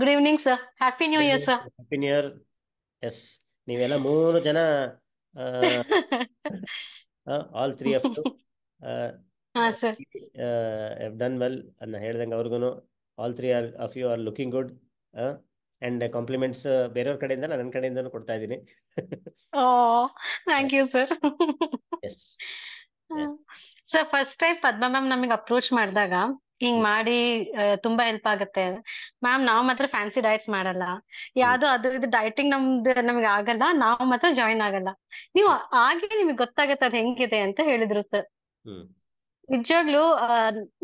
Good evening sir. Happy new year sir. Happy new year. Yes, ನೀವೆಲ್ಲ 3 ಜನ, all three of you ಹಾ sir. Have done well ಅನ್ನ ಹೇಳ್ದಂಗೆ ಅವ್ರಿಗೂ. All three of you are looking good. And compliments ಬೇರೆಯವ್ರ ಕಡೆಯಿಂದ ನನ್ನ ಕಡೆಯಿಂದನೂ ಕೊಡ್ತಾ ಇದ್ದೀನಿ. Oh, thank you sir. Yes yes. Sir, first time Padma ma'am ನಮಗೆ ಅಪ್ರೋಚ್ ಮಾಡಿದಾಗ ಹಿಂಗ್ ಮಾಡಿ ತುಂಬಾ ಹೆಲ್ಪ್ ಆಗುತ್ತೆ ಮ್ಯಾಮ್. ನಾವ್ ಮಾತ್ರ ಫ್ಯಾನ್ಸಿ ಡಯಟ್ಸ್ ಮಾಡಲ್ಲ, ಹ್ಮ್ ಯಾವ್ದು ಅದು ಇದು ಡಯಟಿಂಗ್ ನಮ್ಗೆ ಆಗಲ್ಲ, ನಾವ್ ಮಾತ್ರ ಜಾಯಿನ್ ಆಗಲ್ಲ. ನೀವು ಹಾಗೆ ನಿಮ್ಗೆ ಗೊತ್ತಾಗತ್ತೆ ಅದ್ ಹೆಂಗಿದೆ ಅಂತ ಹೇಳಿದ್ರು ಸರ್. ಹ್ಮ್ ನಿಜವಾಗ್ಲೂ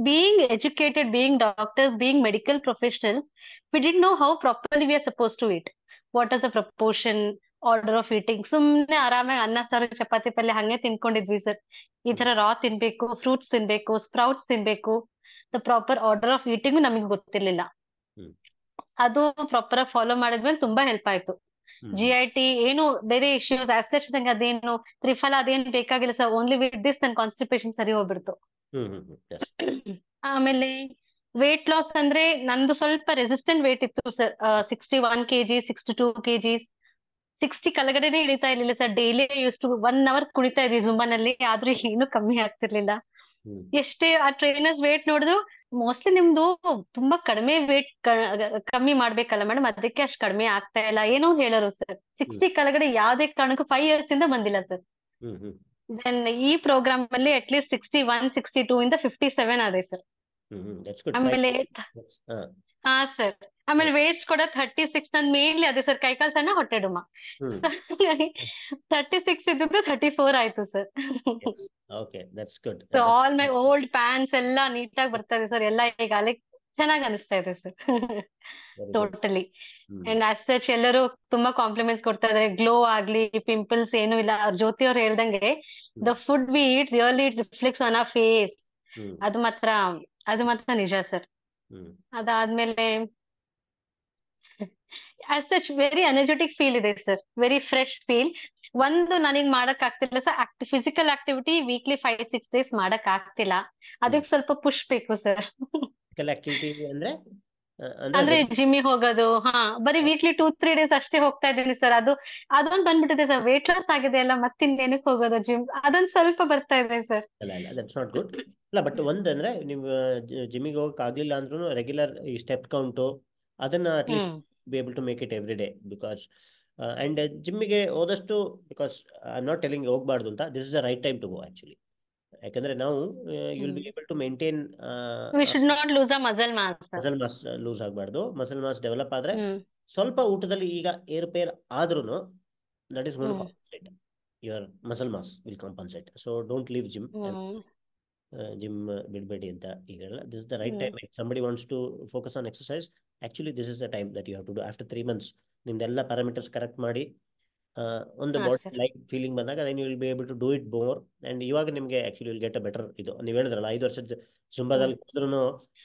being educated, being doctors, being medical professionals, we did know how properly we are suppose to eat. What as the proportion, order of eating. ಸುಮ್ನೆ ಆರಾಮಾಗಿ ಅನ್ನ ಸಾರು ಚಪಾತಿ ಪಲ್ಯ ಹಂಗೆ ತಿನ್ಕೊಂಡಿದ್ವಿ ಸರ್. ಈ ಹ್ಮ್ ತರ ರಾ ತಿನ್ಬೇಕು, ಫ್ರೂಟ್ಸ್ ತಿನ್ಬೇಕು, ಸ್ಪ್ರೌಟ್ಸ್ ತಿನ್ಬೇಕು. The proper order of eating ನಮಗೆ ಗೊತ್ತಿರ್ಲಿಲ್ಲ. ಹ್ಮ್ ಅದು ಪ್ರಾಪರ್ ಆಗಿ ಫಾಲೋ ಮಾಡಿದ್ಮೇಲೆ ತುಂಬಾ ಹೆಲ್ಪ್ ಆಯ್ತು. ಹ್ಮ್ ಜಿ ಐ ಟಿ ಏನು ಬೇರೆ ಇಶ್ಯೂಸ್ ಆಸೆಚ್ ನಂಗೆ ಅದೇನು ತ್ರಿಫಲ ಅದೇನು ಬೇಕಾಗಿಲ್ಲ ಸರ್. ಓನ್ಲಿ ವಿತ್ ದಿಸ್ ನನ್ ಕಾನ್ಸ್ಟಿಪೇಷನ್ ಸರಿ ಹೋಗ್ಬಿಡ್ತು. ಹ್ಮ್ ಹ್ಮ್ ಹ್ಮ್ ಎಸ್. ಆಮೇಲೆ ವೇಟ್ ಲಾಸ್ ಅಂದ್ರೆ ನಂದು ಸ್ವಲ್ಪ ರೆಸಿಸ್ಟೆಂಟ್ ವೇಟ್ ಇತ್ತು ಸರ್. 61 kg, 62 kgs. 60 ಕೆಳಗಡೆನೆ ಇಳಿತಾ ಇರ್ಲಿಲ್ಲ ಸರ್. ಡೈಲಿ ಎಷ್ಟು 1 ಅವರ್ ಕುಣಿತಾ ಇದ್ವಿ ಜುಂಬಾನಲ್ಲಿ, ಆದ್ರೂ ಏನು ಕಮ್ಮಿ ಆಗ್ತಿರ್ಲಿಲ್ಲ. ಹ್ಮ್ ಎಷ್ಟೇ ಆ ಟ್ರೈನರ್ಸ್ ವೇಟ್ ನೋಡಿದ್ರು, ಮೋಸ್ಟ್ಲಿ ನಿಮ್ದು ತುಂಬಾ ಕಡಿಮೆ ವೇಟ್ ಕಮ್ಮಿ ಮಾಡ್ಬೇಕಲ್ಲ ಮೇಡಮ್, ಅದಕ್ಕೆ ಅಷ್ಟು ಕಡಿಮೆ ಆಗ್ತಾ ಇಲ್ಲ ಏನೋ ಹೇಳೋರು ಸರ್. ಹ್ಮ್ 60 ಕೆಳಗಡೆ ಯಾವ್ದೇ ಕಾರಣಕ್ಕೂ 5 years ಇಂದ ಬಂದಿಲ್ಲ ಸರ್. ಹ್ಮ್ ಹ್ಮ್ ದೆನ್ ಈ ಪ್ರೋಗ್ರಾಮ್ ಅಲ್ಲಿ ಅಟ್ ಲೀಸ್ಟ್ 61, 62 ಇಂದ 57 ಆದೆ ಸರ್. That's good. ಫೈವ್. ಆಮೇಲೆ ಹಾ. ಹಾ ಸರ್. ಆಮೇಲೆ ವೇಸ್ಟ್ ಕೂಡ 36. ನನ್ ಮೇನ್ಲಿ ಅದೇ ಸರ್, ಕೈಕಾಲ್ ಸಣ್ಣ ಹೊಟ್ಟೆ ಡುಮ್ಮ. ಹ್ಮ್ 36 ಇದ್ದಿದ್ದು 34 ಆಯ್ತು sir. Yes. Okay, that's good. So all my old pans ಎಲ್ಲ ನೀಟಾಗಿ ಬರ್ತಾ ಇದೆ ಸರ್. ಎಲ್ಲ ಈಗ ಅಲ್ಲಿ ಚೆನ್ನಾಗಿ ಅನಿಸ್ತಾ ಇದೆ ಸರ್. Very good. Totally. Hmm and as such ಎಲ್ಲರೂ ತುಂಬಾ ಕಾಂಪ್ಲಿಮೆಂಟ್ಸ್ ಕೊಡ್ತಾ ಇದಾರೆ. ಗ್ಲೋ ಆಗ್ಲಿ, ಪಿಂಪಲ್ಸ್ ಏನು ಇಲ್ಲ. ಅವ್ರ ಜ್ಯೋತಿ ಅವ್ರು ಹೇಳ್ದಂಗೆ hmm the food we eat really reflects on our face. Hmm ಅದು ಮಾತ್ರ ಅದು ಮಾತ್ರ ನಿಜ ಸರ್. ಹ್ಮ್ ಅದಾದ್ಮೇಲೆ as such very energetic feel ಇದೆ ಸರ್. Very fresh feel. ಒಂದು ನನಗ್ ಮಾಡಕ್ ಆಗ್ತಿಲ್ಲ ಸರ್, ಫಿಸಿಕಲ್ ಆಕ್ಟಿವಿಟಿ ವೀಕ್ಲಿ 5-6 days ಮಾಡಕ್ ಆಗ್ತಿಲ್ಲ. ಹ್ಮ್ ಅದಕ್ಕೆ ಸ್ವಲ್ಪ ಪುಷ್ ಬೇಕು ಸರ್. ಫಿಸಿಕಲ್ ಆಕ್ಟಿವಿಟಿ ಅಂದ್ರೆ ಅಂದ್ರೆ ಅಂದ್ರೆ ಜಿಮ್ಮಿಗೆ ಹೋಗೋದು. ಹಾ, ಬರೀ ವೀಕ್ಲಿ 2-3 days ಅಷ್ಟೇ ಹೋಗ್ತಾ ಇದ್ದೀನಿ ಸರ್. ಅದೊಂದು ಬಂದ್ಬಿಟ್ಟಿದೆ ಸರ್. ವೇಟ್ ಲಾಸ್ ಆಗಿದೆ ಅಲ್ಲ, ಮತ್ತಿನ್ನೇನಕ್ಕೆ ಹೋಗೋದು ಜಿಮ್, ಅದೊಂದು ಸ್ವಲ್ಪ ಬರ್ತಾ ಇದೆ ಸರ್. ಅಲ್ಲ ಅಲ್ಲ, ದಟ್ಸ್ ನಾಟ್ ಗುಡ್. ಅಲ್ಲ, ಬಟ್ ಒಂದಂದ್ರೆ ನೀವು ಜಿಮ್ಮಿಗೆ ಹೋಗಕ್ ಆಗ್ಲಿಲ್ಲ ಅಂದ್ರೂ ರೆಗ್ಯುಲರ್ ಈ ಸ್ಟೆಪ್ ಕೌಂಟು ಅದನ್ನ at least hmm be able to make it every day. Because and ಜಿಮ್ಮಿಗೆ ಹೋದಷ್ಟು, ಬಿಕಾಸ್ ಐ ನಾಟ್ ಟೆಲಿಂಗ್ ಹೋಗ್ಬಾರ್ದು ಅಂತ, this is the right time to go actually. ಯಾಕಂದ್ರೆ ನಾವು you'll hmm be able to maintain we should not lose a muscle mass sir. Muscle mass lose ಆಗಬಾರ್ದು. Muscle mass develop ಆದ್ರೆ ಹ್ಮ್ ಸ್ವಲ್ಪ ಊಟದಲ್ಲಿ ಈಗ ಏರ್ಪೇರ್ ಆದ್ರೂ that is gone hmm compensate. Your muscle mass will compensate. So don't leave gym. Hmm gym ಬಿಡಬೇಡಿ ಅಂತ ಈಗ ಹೇಳಲ್ಲ. This is the right hmm time. Somebody wants to focus on exercise, actually this is the time that you have to do. After 3 months ನಿಮ್ದೆಲ್ಲ parameters correct ಮಾಡಿ ಒಂದು ಹಾ body sir. Like feeling ಬಂದಾಗ then you will be able to do it more. And ಇವಾಗ ನಿಮಗೆ actually will get a better. ಇದು ನೀವು ಹೇಳಿದ್ರಲ್ಲ 5 ವರ್ಷದ ಹ್ಮ್ ಜುಂಬಾದಲ್ಲಿ ಕೂತ್ರು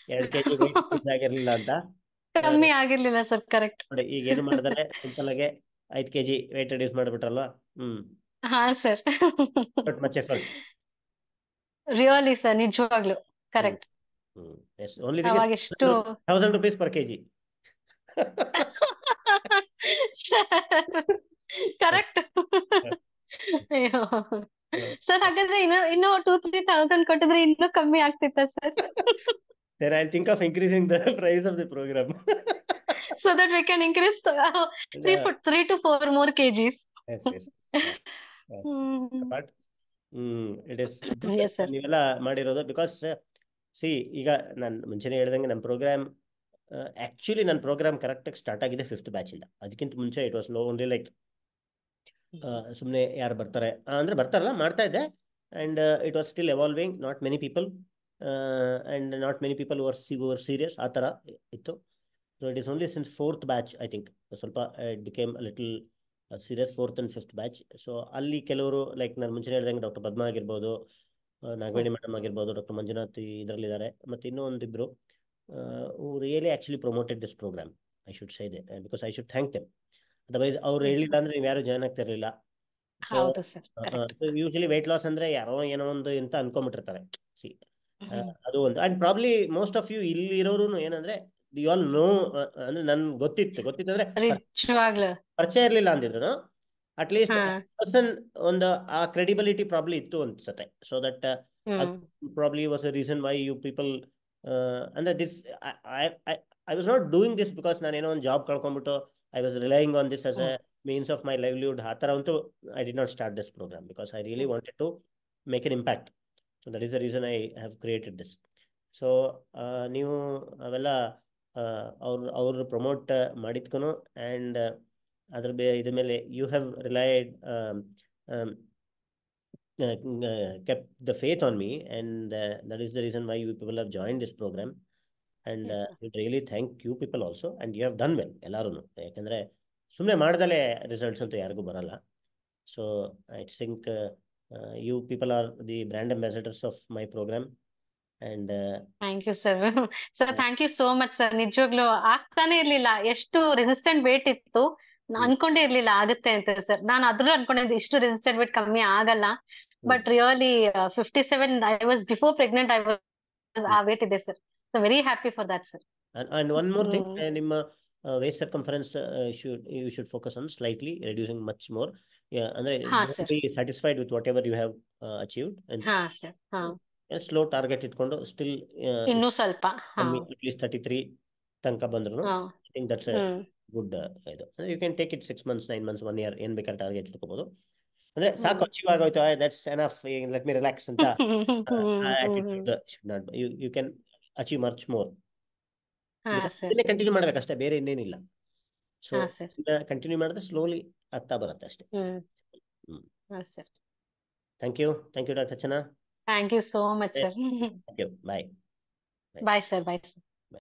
2 kg ವೇಟ್ ಆಗಿರ್ಲಿಲ್ಲ ಅಂತ. ಆ, ಕಮ್ಮಿ ಆಗಿರ್ಲಿಲ್ಲ ಸರ್. ಕರೆಕ್ಟ್. ನೋಡಿ ಈಗ ಏನು ಮಾಡಿದಾರೆ, ಸಿಂಪಲ್ ಆಗಿ 5 kg ವೇಟ್ ರಿಡ್ಯೂಸ್ ಮಾಡಿಬಿಟ್ರಲ್ವಾ. ಹ್ಮ್ ಹಾ sir. Not much effort. Really sir, ನಿಜವಾಗ್ಲು hmm correct. Hmm yes. Only thing is ಅವಾಗ ಎಷ್ಟು 1,000 rupees per kg. ಕರೆಕ್ಟ್. ಅಯ್ಯೋ ಸರ್, ಹಾಗಾದ್ರೆ ಇನ್ನು 2-3 thousand ಕೊಟ್ಟಿದ್ರೆ ಇನ್ನೂ ಕಮ್ಮಿ ಆಗ್ತಿತ್ತ ಸರ್? Then I'll think of increasing the price of the program. So that we can increase Yeah. 3 to 4 more kgs. Yes, yes. Yes. Hmm. But it is good yes sir. ನೀವೆಲ್ಲ ಮಾಡಿರೋದು. Because C ಈಗ ನಾನು ಮುಂಚೆನೇ ಹೇಳ್ದಂಗೆ ನಮ್ಮ program actually ನನ್ನ program ಕರೆಕ್ಟಾಗಿ start ಆಗಿದೆ 5th batch ಇಂದ. ಅದಕ್ಕಿಂತ ಮುಂಚೆ it was low only like ಸುಮ್ಮನೆ ಯಾರು ಬರ್ತಾರೆ ಅಂದರೆ ಬರ್ತಾರಲ್ಲ ಮಾಡ್ತಾ ಇದ್ದೆ. And it was still evolving. Not many people and not many people were serious ಆ ಥರ ಇತ್ತು. So it is only since 4th batch I think ಸ್ವಲ್ಪ it became little serious 4th and 5th batch. So ಅಲ್ಲಿ ಕೆಲವರು like ನಾನು ಮುಂಚೆ ಹೇಳ್ದಂಗೆ doctor Padma ಆಗಿರ್ಬೋದು, ನಾಗವೇಣಿ ಮೇಡಮ್ ಆಗಿರ್ಬೋದು, ಡಾಕ್ಟರ್ ಮಂಜುನಾಥ್ ಇದರಲ್ಲಿದ್ದಾರೆ, ಮತ್ತು ಇನ್ನೂ ಒಂದಿಬ್ಬರು really actually promoted this programme. I should say they because I should thank them. Otherwise ಅವ್ರು ಎಸ್ ಹೇಳಿಲ್ಲ ಸರ್. ಅಂದ್ರೆ ನೀವು ಯಾರು ಜಾಯ್ನ್ ಆಗ್ತಿರಲಿಲ್ಲ. ಸೊ ಹೌದು ಸರ್. Correct. So usually weight loss ಅಂದ್ರೆ ಯಾರೋ ಏನೋ ಒಂದು ಅಂತ ಅನ್ಕೊಂಬಿಟ್ಟಿರ್ತಾರೆ. ಸಿ ಹ್ಮ್ ಅದು ಒಂದು. And probably most of you ಇಲ್ಲಿ ಇರೋರು ಏನಂದ್ರೆ ಯು ಆಲ್ ನೋ, ಅಂದ್ರೆ ನನ್ಗೆ ಗೊತ್ತಿತ್ತು ಅಂದ್ರೆ ನಿಜವಾಗ್ಲು. ಪರಿಚಯ ಇರಲಿಲ್ಲ ಅಂದಿದ್ರು ಅಟ್ಲೀಸ್ಟ್ ಹಾ. ಪರ್ಸನ್ ಒಂದು ಆ ಕ್ರೆಡಿಬಿಲಿಟಿ ಪ್ರಾಬ್ಲಿ ಇತ್ತು ಅನ್ಸುತ್ತೆ. So that hmm. Probably was a reason why you people ಅಂದ್ರೆ this I was not doing this because ನಾನೇನೋ ಒಂದು ಜಾಬ್ ಕಳ್ಕೊಂಡ್ಬಿಟ್ಟು I was relying on this as a hmm. means of my livelihood. ಆ ಥರ ಅಂತೂ I did not start this program because I really wanted to make an impact. So that is the reason I have created this. So ನೀವು ಅವೆಲ್ಲ ಅವ್ರು promote ಮಾಡಿದ್ಕೂ and ಅದ್ರ ಇದ್ರ ಮೇಲೆ you have relied kept the faith on me, and that is the reason why you people have joined this program. And Yes, sir. I really thank you people also, and you have done well ಎಲ್ಲರೂ. ಯಾಕಂದರೆ ಸುಮ್ಮನೆ ಮಾಡ್ದಲೇ results ಅಂತೂ ಯಾರಿಗೂ ಬರಲ್ಲ. So I think you people are the brand ambassadors of my program. And thank you sir. Sir thank you so much sir. ನಿಜವಾಗ್ಲೂ ಆಗ್ತಾನೆ ಇರ್ಲಿಲ್ಲ, ಎಷ್ಟು ರೆಸಿಸ್ಟೆಂಟ್ ವೇಟ್ ಇತ್ತು. ಅನ್ಕೊಂಡೇ ಇರ್ಲಿಲ್ಲ ಆಗುತ್ತೆ ಅಂತ ಸರ್. ನಾನು ಅದ್ರೂ ಅನ್ಕೊಂಡಿದ್ದೆ ಇಷ್ಟು ರೆಸಿಸ್ಟೆಂಟ್ ವೇಟ್ ಕಮ್ಮಿ ಆಗಲ್ಲ. But really 57 I was before pregnant, I was ಆ ವೇಟ್ ಇದೆ sir. So very happy for that sir. and one more thing, ನಿಮ್ಮ waist circumference you should focus on slightly reducing much more. Yeah, ಅಂದ್ರೆ ಹಾ don't sir. be satisfied with whatever you have achieved, and ಹಾ sir. ಹಾ. Slow target ಇಟ್ಕೊಂಡು still ಇನ್ನೂ ಸ್ವಲ್ಪ. ಹಾ. At least 33 ತನಕ ಬಂದ್ರು ಹಾ. I think that's a good. ಇದು you can take it 6 months 9 months 1 year ಏನು ಬೇಕಾದ್ರೆ ಟಾರ್ಗೆಟ್ ಇಟ್ಕೋಬಹುದು. ಅಂದ್ರೆ ಸಾಕು, ಅಚೀವ್ ಆಗೋಯ್ತು, that's enough, let me relax ಅಂತ attitude should not. You can achieve much more. ಹಾ ಸರ್. ಇದನ್ನೇ ಕಂಟಿನ್ಯೂ ಮಾಡ್ಬೇಕಷ್ಟೇ, ಬೇರೆ ಇನ್ನೇನಿಲ್ಲ. ಸೊ ಹಾ ಸರ್. ಕಂಟಿನ್ಯೂ ಮಾಡಿದ್ರೆ ಸ್ಲೋಲಿ ಆಗ್ತಾ ಬರುತ್ತೆ ಅಷ್ಟೇ. ಹಾ sir. Thank you doctor Archana. Thank you so much sir. Thank you. Bye. Bye sir. Bye sir.